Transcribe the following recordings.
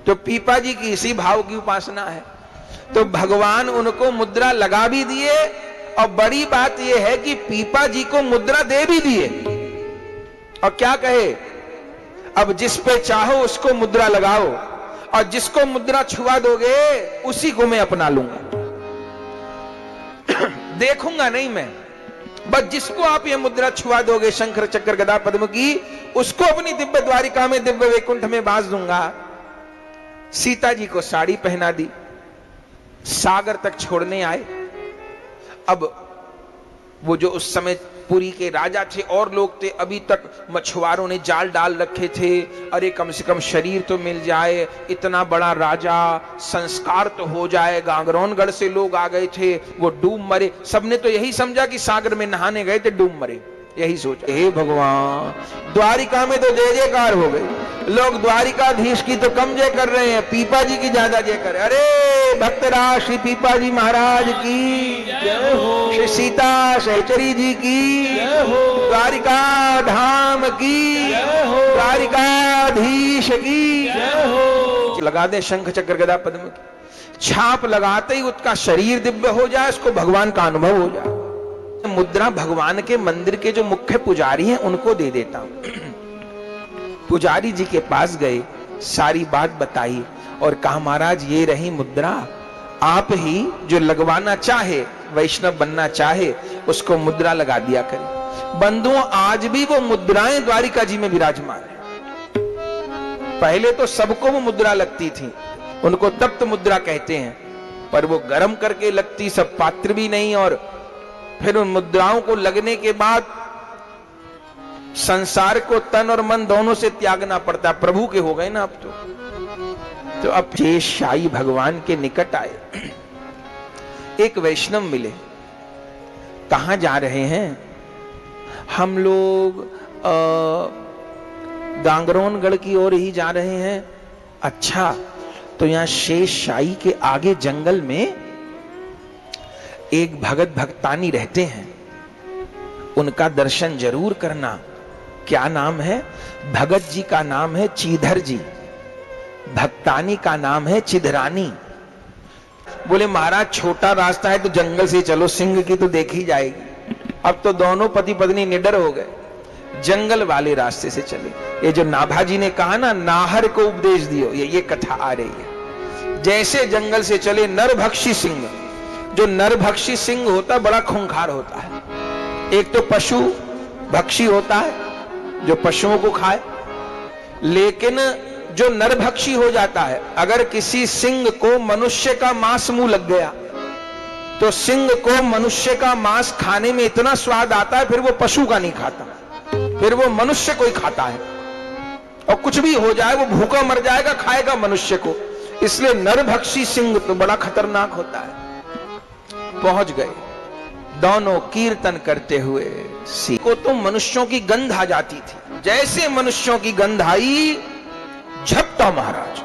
तो पीपा जी की इसी भाव की उपासना है। तो भगवान उनको मुद्रा लगा भी दिए, और बड़ी बात यह है कि पीपा जी को मुद्रा दे भी दिए। और क्या कहे, अब जिस पे चाहो उसको मुद्रा लगाओ, और जिसको मुद्रा छुआ दोगे उसी को मैं अपना लूंगा। देखूंगा नहीं मैं, बस जिसको आप ये मुद्रा छुआ दोगे शंकर चक्र गदा पद्म की, उसको अपनी दिव्य द्वारिका में दिव्य वैकुंठ में बांध दूंगा। सीता जी को साड़ी पहना दी, सागर तक छोड़ने आए। अब वो जो उस समय पुरी के राजा थे और लोग थे, अभी तक मछुआरों ने जाल डाल रखे थे, अरे कम से कम शरीर तो मिल जाए, इतना बड़ा राजा, संस्कार तो हो जाए। गांगरौनगढ़ से लोग आ गए थे, वो डूब मरे। सबने तो यही समझा कि सागर में नहाने गए थे, डूब मरे, यही सोचा। हे भगवान, द्वारिका में तो जय जयकार हो गई, लोग द्वारिकाधीश की तो कम जय कर रहे हैं, पीपा जी की ज्यादा जय कर। अरे भक्तराज श्री पीपा जी महाराज की जय हो, श्री सीता सहचरी जी की जय हो, द्वारिका धाम की जय हो, द्वारिकाधीश की जय हो। लगा दे शंख चक्र गदा पद्म की छाप, लगाते ही उसका शरीर दिव्य हो जाए, उसको भगवान का अनुभव हो जाए। मुद्रा भगवान के मंदिर के जो मुख्य पुजारी हैं उनको दे देता हूं। पुजारी जी के पास गए, सारी बात बताई और कहा, महाराज ये रही मुद्रा, आप ही जो लगवाना चाहे, वैष्णव बनना चाहे, उसको मुद्रा लगा दिया करें। बंधुओं, आज भी वो मुद्राएं द्वारिका जी में विराजमान है। पहले तो सबको वो मुद्रा लगती थी, उनको तप्त मुद्रा कहते हैं, पर वो गर्म करके लगती, सब पात्र भी नहीं, और फिर उन मुद्राओं को लगने के बाद संसार को तन और मन दोनों से त्यागना पड़ता। प्रभु के हो गए ना अब तो अब शेषशायी भगवान के निकट आए। एक वैष्णव मिले, कहां जा रहे हैं? हम लोग गांगरौनगढ़ की ओर ही जा रहे हैं। अच्छा, तो यहां शेषशायी के आगे जंगल में एक भगत भक्तानी रहते हैं, उनका दर्शन जरूर करना। क्या नाम है? भगत जी का नाम है चीधर जी, भक्तानी का नाम है चिधरानी। बोले महाराज छोटा रास्ता है तो जंगल से चलो, सिंह की तो देखी जाएगी। अब तो दोनों पति पत्नी निडर हो गए, जंगल वाले रास्ते से चले। ये जो नाभाजी ने कहा ना, नाहर को उपदेश दियो, ये कथा आ रही है। जैसे जंगल से चले, नरभक्षी सिंह, जो नरभक्षी सिंह होता बड़ा खूंखार होता है। एक तो पशु भक्षी होता है जो पशुओं को खाए, लेकिन जो नरभक्षी हो जाता है, अगर किसी सिंह को मनुष्य का मांस मुंह लग गया तो सिंह को मनुष्य का मांस खाने में इतना स्वाद आता है, फिर वो पशु का नहीं खाता, फिर वो मनुष्य को ही खाता है। और कुछ भी हो जाए, वो भूखा मर जाएगा, खाएगा मनुष्य को। इसलिए नरभक्षी सिंह तो बड़ा खतरनाक होता है। पहुंच गए, दोनों कीर्तन करते हुए। सी को तो मनुष्यों की गंध आ जाती थी, जैसे मनुष्यों की गंध आई, झपटा महाराज,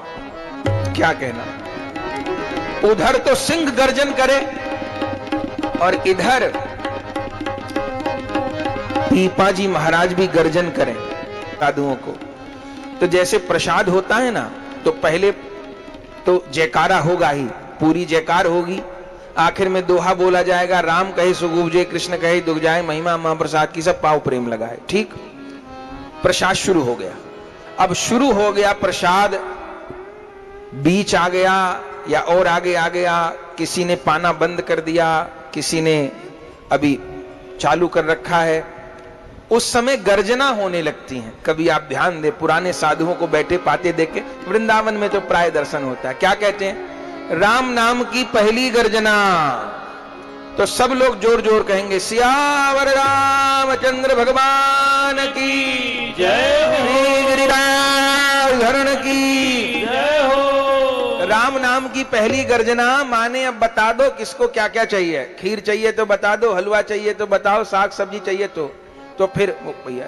क्या कहना। उधर तो सिंह गर्जन करे और इधर पीपा जी महाराज भी गर्जन करें साधुओं को। तो जैसे प्रसाद होता है ना, तो पहले तो जयकारा होगा ही, पूरी जयकार होगी, आखिर में दोहा बोला जाएगा, राम कहे सुख उपजे, कृष्ण कहे दुख जाए, महिमा महाप्रसाद की सब पाव प्रेम लगाए। ठीक, प्रसाद शुरू हो गया। अब शुरू हो गया प्रसाद, बीच आ गया या और आगे आ गया, किसी ने पाना बंद कर दिया, किसी ने अभी चालू कर रखा है। उस समय गर्जना होने लगती हैं। कभी आप ध्यान दें, पुराने साधुओं को बैठे पाते देख के, वृंदावन में तो प्राय दर्शन होता है, क्या कहते हैं? राम नाम की पहली गर्जना। तो सब लोग जोर जोर कहेंगे, सियावर रामचंद्र भगवान की जय हो, गिरिराज धरण की जय हो। राम नाम की पहली गर्जना माने अब बता दो किसको क्या क्या चाहिए। खीर चाहिए तो बता दो, हलवा चाहिए तो बताओ, साग सब्जी चाहिए तो फिर भैया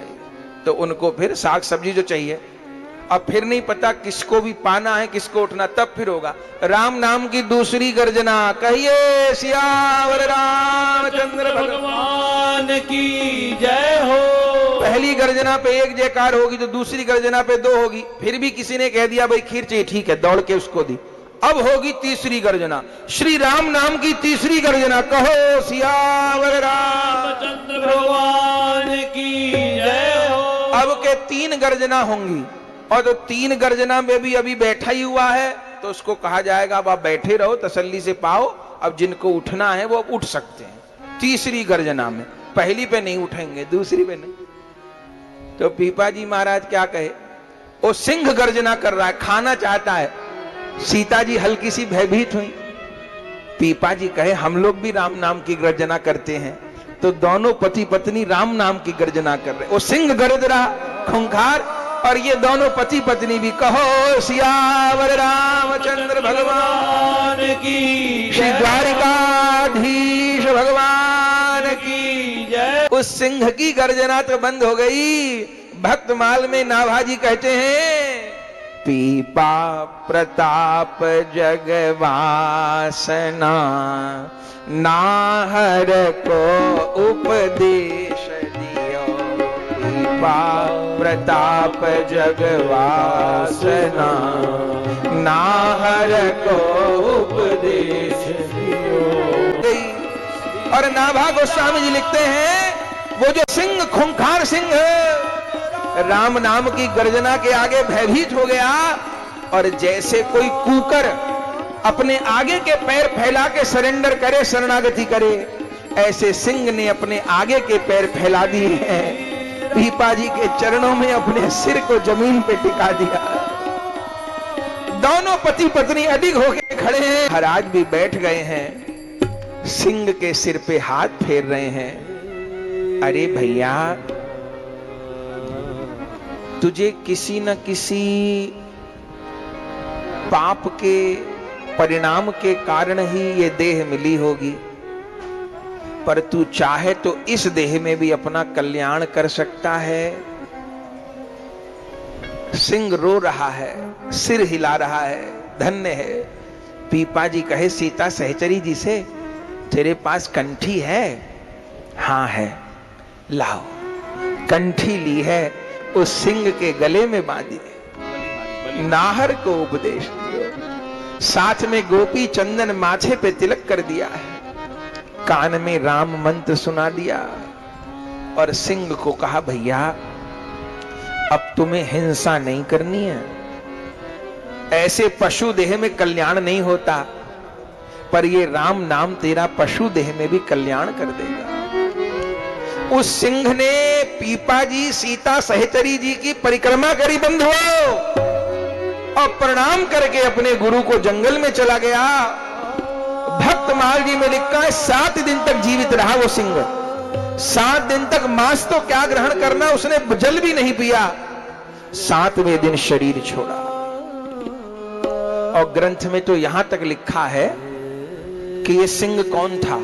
तो उनको फिर साग सब्जी जो चाहिए। अब फिर नहीं पता किसको भी पाना है, किसको उठना, तब फिर होगा राम नाम की दूसरी गर्जना। कहिए सियावर रामचंद्र भगवान की जय हो। पहली गर्जना पे एक जयकार होगी तो दूसरी गर्जना पे दो होगी। फिर भी किसी ने कह दिया भाई खीर चाहिए, ठीक है, दौड़ के उसको दी। अब होगी तीसरी गर्जना, श्री राम नाम की तीसरी गर्जना। कहो सियावर रामचंद्र भगवान की जय हो। अब के 3 गर्जना होंगी, और तो 3 गर्जना में भी अभी बैठा ही हुआ है तो उसको कहा जाएगा अब आप बैठे रहो, तसल्ली से पाओ, अब जिनको उठना है वो अब उठ सकते हैं। तीसरी गर्जना में, पहली पे नहीं उठेंगे, दूसरी पे नहीं। तो पीपाजी महाराज क्या कहे, वो सिंह गर्जना कर रहा है, खाना चाहता है। सीता जी हल्की सी भयभीत हुई। पीपाजी कहे हम लोग भी राम नाम की गर्जना करते हैं। तो दोनों पति पत्नी राम नाम की गर्जना कर रहे। वो सिंह गर्ज रहा खूंखार, और ये दोनों पति पत्नी भी कहो सियावर रामचंद्र भगवान की, श्री द्वारिकाधीश भगवान की जय। उस सिंह की गर्जना तो बंद हो गई। भक्तमाल में नाभाजी कहते हैं, पीपा प्रताप जगवासना, नाहर को उपदेश दियो। पीपा प्रताप जगवासना, नाहर को उपदेश दियो। और नाभा गोस्वामी जी लिखते हैं, वो जो सिंह खूंखार सिंह राम नाम की गर्जना के आगे भयभीत हो गया, और जैसे कोई कुकर अपने आगे के पैर फैला के सरेंडर करे, शरणागति करे, ऐसे सिंह ने अपने आगे के पैर फैला दिए हैं। पीपाजी के चरणों में अपने सिर को जमीन पे टिका दिया। दोनों पति पत्नी अडिग होके खड़े हैं। महाराज भी बैठ गए हैं, सिंह के सिर पे हाथ फेर रहे हैं। अरे भैया, तुझे किसी न किसी पाप के परिणाम के कारण ही ये देह मिली होगी, पर तू चाहे तो इस देह में भी अपना कल्याण कर सकता है। सिंह रो रहा है, सिर हिला रहा है, धन्य है। पीपाजी कहे सीता सहचरी जी से, तेरे पास कंठी है? हाँ है, लाओ। कंठी ली है, उस सिंह के गले में बांधी है। नाहर को उपदेश दियो। साथ में गोपी चंदन माथे पे तिलक कर दिया है, कान में राम मंत्र सुना दिया, और सिंह को कहा भैया अब तुम्हें हिंसा नहीं करनी है। ऐसे पशु देह में कल्याण नहीं होता, पर ये राम नाम तेरा पशु देह में भी कल्याण कर देगा। उस सिंह ने पीपाजी सीता सहचरी जी की परिक्रमा करी बंधुओं, और प्रणाम करके अपने गुरु को जंगल में चला गया। भक्तमाल जी में लिखा है 7 दिन तक जीवित रहा वो सिंह। 7 दिन तक मांस तो क्या ग्रहण करना, उसने जल भी नहीं पिया। 7वें दिन शरीर छोड़ा। और ग्रंथ में तो यहां तक लिखा है कि ये सिंह कौन था।